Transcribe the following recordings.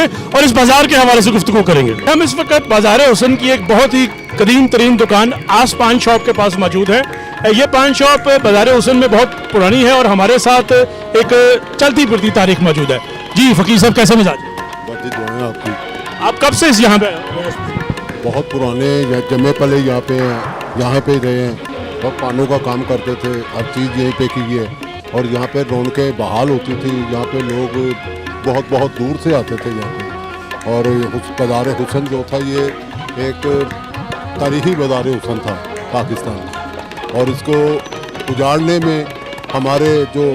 हैं और इस बाजार के हवाले से गुफ्तगू करेंगे। हम इस वक्त बाजार हुसन की एक बहुत ही कदीम तरीन दुकान आस पान शॉप के पास मौजूद है। ये पान शॉप बाजार हुसन में बहुत पुरानी है और हमारे साथ एक चलती फिरती तारीख मौजूद है। जी फकीर साहब, कैसे मिजाज? आपकी आप कब से यहाँ पे? बहुत पुराने जमे पले यहाँ पे रहे हैं और पानों का काम करते थे, हर चीज़ यहीं पे की है और यहाँ पे रौनकें बहाल होती थी। यहाँ पे लोग बहुत बहुत दूर से आते थे यहाँ पे। और बाजार हुसन जो था ये एक तारीखी बाजार हुसन था पाकिस्तान में, और इसको उजाड़ने में हमारे जो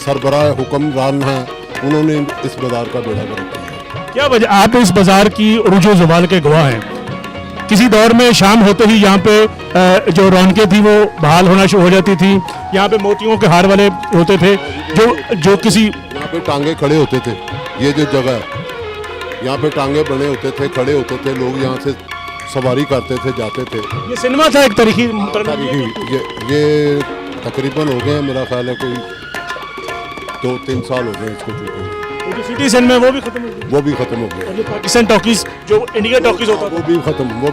सरबराह हुक्मरान हैं उन्होंने इस बाजार का बेड़ा गर्क किया। क्या वजह? आप इस बाजार की उरूज ज़वाल के गवाह हैं। किसी दौर में शाम होते ही यहाँ पे जो रौनकें थी वो बहाल होना शुरू हो जाती थी। यहाँ पे मोतियों के हार वाले होते थे जो किसी यहाँ पे टांगे खड़े होते थे। ये जो जगह है यहाँ पे टांगे बने होते थे, खड़े होते थे, लोग यहाँ से सवारी करते थे, जाते थे। ये सिनेमा था एक तरीके ये तकरीबन हो गए मेरा ख्याल है कोई 2-3 साल हो गए इसको चुके। सिटी सेंटर में वो भी खत्म हो गया। वो भी खत्म हो गया। जो पाकिस्तान टॉकीज जो इंडिया टॉकीज होता था वो भी खत्म वो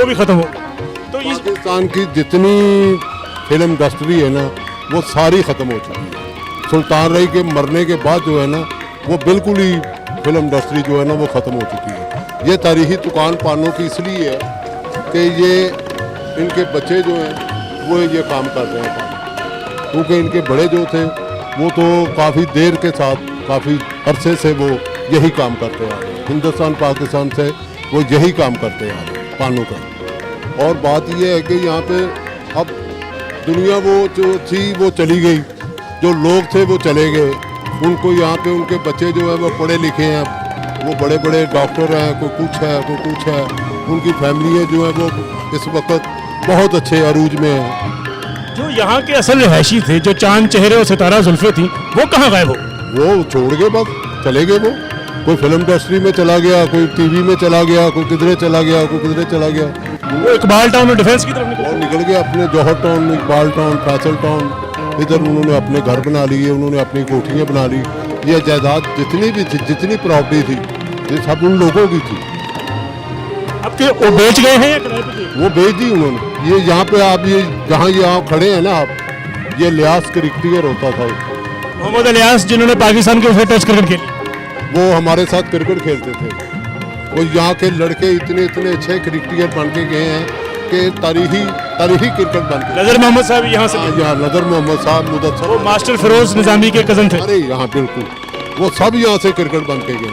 भी खत्म हो गया। तो इस पाकिस्तान की जितनी फिल्म इंडस्ट्री है ना वो सारी ख़त्म हो चुकी है। सुल्तान रही के मरने के बाद जो है ना वो बिल्कुल ही फिल्म इंडस्ट्री जो है ना वो ख़त्म हो चुकी है। ये तारीखी दुकान पानों की इसलिए है कि ये इनके बच्चे जो हैं वो ये काम कर रहे हैं, क्योंकि इनके बड़े जो थे वो तो काफ़ी देर के साथ काफ़ी अरसे से वो यही काम करते आ रहे हैं। हिंदुस्तान पाकिस्तान से वो यही काम करते आ रहे हैं पानों का। और बात ये है कि यहाँ पे अब दुनिया वो जो थी वो चली गई, जो लोग थे वो चले गए। उनको यहाँ पे उनके बच्चे जो है वो पढ़े लिखे हैं, वो बड़े बड़े डॉक्टर हैं, कोई कुछ है। उनकी फैमिली जो है वो इस वक्त बहुत अच्छे अरूज में है। जो यहाँ के असल रहायशी थे, जो चांद चेहरे और सितारा जुल्फे थी, वो कहाँ गायब हो? वो छोड़ के बस चले गए। वो कोई फिल्म इंडस्ट्री में चला गया, कोई टीवी में चला गया, कोई किधरे चला गया, कोई किधरे चला गया। वो इकबाल टाउन और डिफेंस की तरफ निकल गए अपने Johar town, Iqbal town, Faisal town, इधर उन्होंने अपने घर बना लिए, उन्होंने अपनी कोठियाँ बना ली। ये जायदाद जितनी भी थी, जितनी प्रॉपर्टी थी, ये सब उन लोगों की थी। अब के वो बेच गए हैं या किराए पे थे? वो बेच दी उन्होंने। ये यहाँ पे आप ये जहाँ यहाँ खड़े हैं ना आप, ये लियास क्रिकेटर होता था मोहम्मद इलियास, जिन्होंने पाकिस्तान के टेस्ट क्रिकेट खेली। वो हमारे साथ क्रिकेट खेलते थे। वो यहाँ के लड़के इतने अच्छे क्रिकेटर बन के गए हैं कि तारीखी क्रिकेट बन के। नजर मोहम्मद साहब यहाँ से, यहाँ नजर मोहम्मद साहब, मुदस्सर, वो मास्टर फिरोज निजामी के कजन थे। अरे यहाँ बिल्कुल वो सब यहाँ से क्रिकेट बन के गए।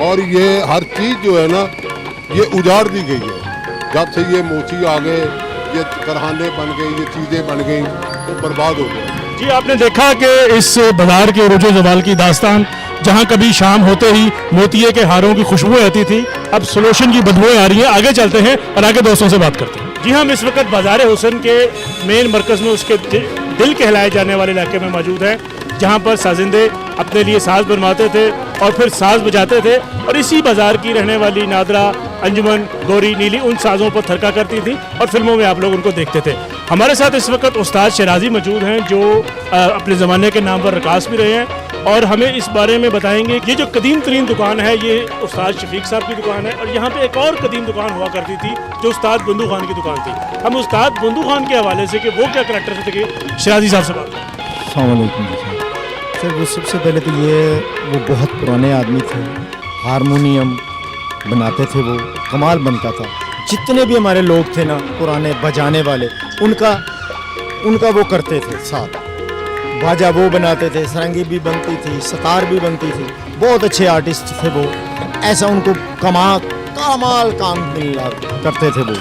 और ये हर चीज़ जो है ना ये उजाड़ दी गई है। जब से ये मोची आ गए, ये करहाने बन गए, ये चीज़ें बन गई, तो बर्बाद हो गए। जी, आपने देखा कि इस बाजार के उरूज ज़वाल की दास्तान, जहां कभी शाम होते ही मोतिये के हारों की खुशबू रहती थी, अब सोल्यूशन की बदबूएं आ रही हैं। आगे चलते हैं और आगे दोस्तों से बात करते हैं। जी, हम इस वक्त बाजार हुसन के मेन मरकज़ में, उसके दिल कहलाए जाने वाले इलाके में मौजूद हैं, जहाँ पर साजिंदे अपने लिए साज बनवाते थे और फिर साज बजाते थे। और इसी बाजार की रहने वाली नादरा, अंजुमन, गौरी, नीली उन साज़ों पर थरका करती थी और फिल्मों में आप लोग उनको देखते थे। हमारे साथ इस वक्त उस्ताद शराजी मौजूद हैं, जो अपने ज़माने के नाम पर रकास भी रहे हैं और हमें इस बारे में बताएंगे। ये जो कदीम तरीन दुकान है ये उस्ताद शफीक साहब की दुकान है, और यहाँ पे एक और कदीम दुकान हुआ करती थी जो उस्ताद बंदू खान की दुकान थी। हम उस्ताद बंदू खान के हवाले से कि वो क्या करैक्टर थे, शराजी साहब से बात। सर, वो सबसे पहले तो वो बहुत पुराने आदमी थे, हारमोनियम बनाते थे, वो कमाल बनता था। जितने भी हमारे लोग थे ना पुराने बजाने वाले, उनका वो करते थे साथ। बाजा वो बनाते थे, सरंगी भी बनती थी, सतार भी बनती थी। बहुत अच्छे आर्टिस्ट थे वो। ऐसा उनको कमाल काम मिला करते थे वो।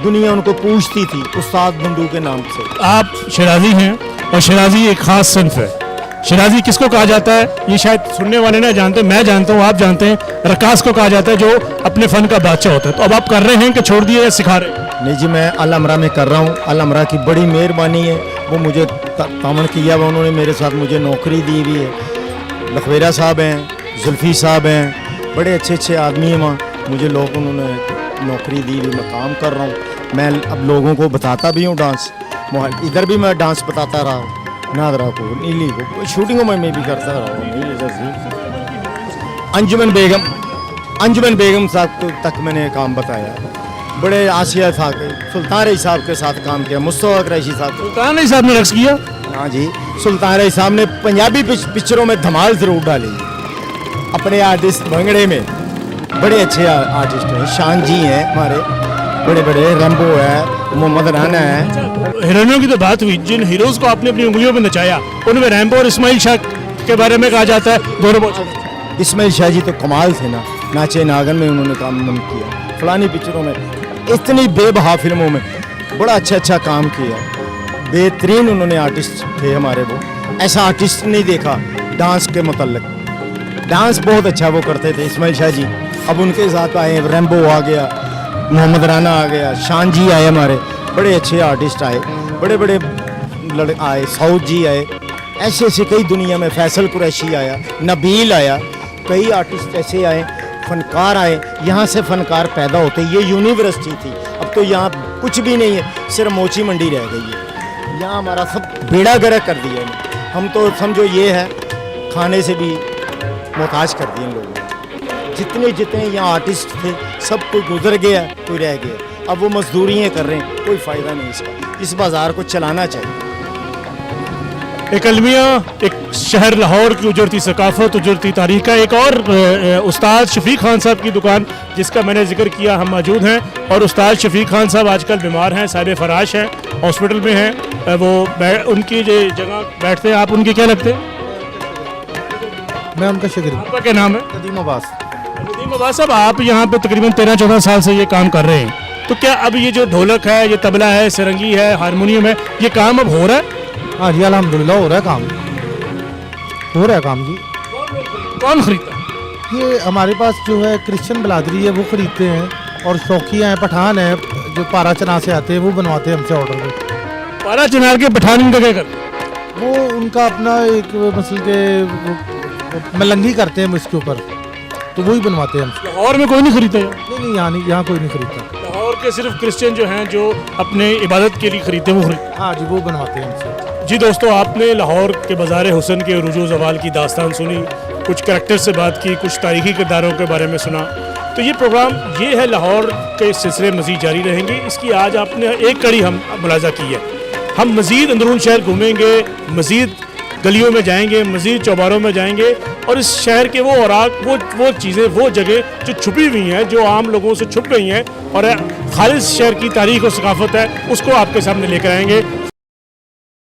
दुनिया उनको पूछती थी उस्ताद बंदू के नाम से। आप शराजी हैं और शराजी एक ख़ास सिन्फ है। शराजी किसको कहा जाता है ये शायद सुनने वाले ना जानते, मैं जानता हूँ, आप जानते हैं। रकास को कहा जाता है जो अपने फ़न का बादशाह होता है। तो अब आप कर रहे हैं कि छोड़ दिए या सिखा रहे हैं? नहीं जी, मैं अल अमरा में कर रहा हूँ। अल अमरा की बड़ी मेहरबानी है, वो मुझे तामन किया हुआ, उन्होंने मेरे साथ मुझे नौकरी दी हुई है। लखवेरा साहब हैं, जुल्फी साहब हैं, बड़े अच्छे आदमी हैं वहाँ। मुझे लोग उन्होंने नौकरी दी हुई, मैं काम कर रहा हूँ। मैं अब लोगों को बताता भी हूँ डांस। इधर भी मैं डांस बताता रहा हूँ, नादरा को, नीली को, शूटिंगों में भी करता रहा हूँ। अंजुमन बेगम अंजुमन बेगम साहब तक मैंने काम बताया, बड़े आसिया साहब सुल्तान रईस साहब के साथ काम किया, मुस्तफा कुरैशी साहब। सुल्तान रईस साहब ने रक्स किया। हाँ जी, सुल्तान रईस साहब ने पंजाबी पिक्चरों में धमाल जरूर डाली। अपने आर्टिस्ट भंगड़े में बड़े अच्छे आर्टिस्ट हैं, शान जी हैं हमारे, बड़े बड़े रैम्बो है, मोहम्मद राना है। हीरोइनों की तो बात हुई, जिन हीरोज को आपने अपनी उंगलियों में नचाया उनमें रैम्बो और इस्माइल शाह के बारे में कहा जाता है दोनों बहुत। इस्माइल शाह जी तो कमाल थे ना, नाचे नागन में उन्होंने काम किया, फलानी पिक्चरों में, इतनी बेबहा फिल्मों में बड़ा अच्छा काम किया, बेहतरीन उन्होंने आर्टिस्ट थे हमारे। वो ऐसा आर्टिस्ट नहीं देखा डांस के मुतल्लिक, डांस बहुत अच्छा वो करते थे इस्माइल शाह जी। अब उनके साथ आए, रैम्बो आ गया, मोहम्मद राना आ गया, शान जी आए हमारे, बड़े अच्छे आर्टिस्ट आए, बड़े बड़े आए, साउथ जी आए, ऐसे ऐसे कई दुनिया में, फैसल कुरैशी आया, नबील आया, कई आर्टिस्ट ऐसे आए, फनकार आए। यहाँ से फनकार पैदा होते, ये यूनिवर्सिटी थी, अब तो यहाँ कुछ भी नहीं है, सिर्फ मोची मंडी रह गई है। यहाँ हमारा सब बेड़ा गर्क कर दिया है, हम तो समझो ये है खाने से भी मोहताज कर दिए इन लोगों ने। जितने जितने यहाँ आर्टिस्ट थे सब कोई गुजर गया, कोई रह गया, अब वो मजदूरियाँ कर रहे हैं, कोई फ़ायदा नहीं इसका। इस बाज़ार को चलाना चाहिए। एक अलमिया, एक शहर लाहौर की उजड़ती सकाफत, उजड़ती तारीख का एक और उस्ताद शफीक खान साहब की दुकान जिसका मैंने जिक्र किया, हम मौजूद हैं। और उस्ताद शफीक खान साहब आजकल बीमार हैं, साहिब फराश हैं, हॉस्पिटल में हैं। वो उनकी जो जगह बैठते हैं, आप उनके क्या लगते हैं? मैं उनका शागिर्द। आपका क्या नाम है? कदीम अब्बास। नदीम अब्बास साहब, आप यहाँ पे तकरीबन 13-14 साल से ये काम कर रहे हैं, तो क्या अब ये जो ढोलक है, ये तबला है, सरंगी है, हारमोनियम है, ये काम अब हो रहा है? हाँ जी, अल्हम्दुलिल्लाह हो रहा है काम, हो रहा है काम जी। कौन खरीदता है? ये हमारे पास जो है क्रिश्चियन बिरादरी है वो खरीदते हैं, और शौकिया हैं, पठान हैं जो पारा चना से आते हैं, वो बनवाते हैं हमसे ऑर्डर पे। पारा चनार के पठान इनका क्या करते हैं? वो उनका अपना एक मसल के मलंगी करते हैं इसके ऊपर, तो वही बनवाते हैं हमसे। लाहौर में कोई नहीं खरीदता है? नहीं, यहाँ कोई नहीं खरीदता। लाहौर के सिर्फ क्रिश्चियन जो हैं, जो अपने इबादत के लिए खरीदते हैं, वो खरीदते हाँ जी, वो बनवाते हैं हमसे। हैं। जी दोस्तों, आपने लाहौर के बाज़ार हुसन के उरूज ज़वाल की दास्तान सुनी, कुछ करैक्टर से बात की, कुछ तारीखी किरदारों के बारे में सुना। तो ये प्रोग्राम ये है, लाहौर के सिलसिले मज़ीद जारी रहेंगे। इसकी आज आपने एक कड़ी हम मुलाजा की है। हम मज़ीद अंदरून शहर घूमेंगे, मज़ीद गलियों में जाएंगे, मज़ीद चौबारों में जाएंगे, और इस शहर के वो औराक, वो चीज़ें, वो जगह जो छुपी हुई हैं, जो आम लोगों से छुप गई हैं, और खालिस शहर की तारीख और सकाफत है, उसको आपके सामने लेकर आएंगे।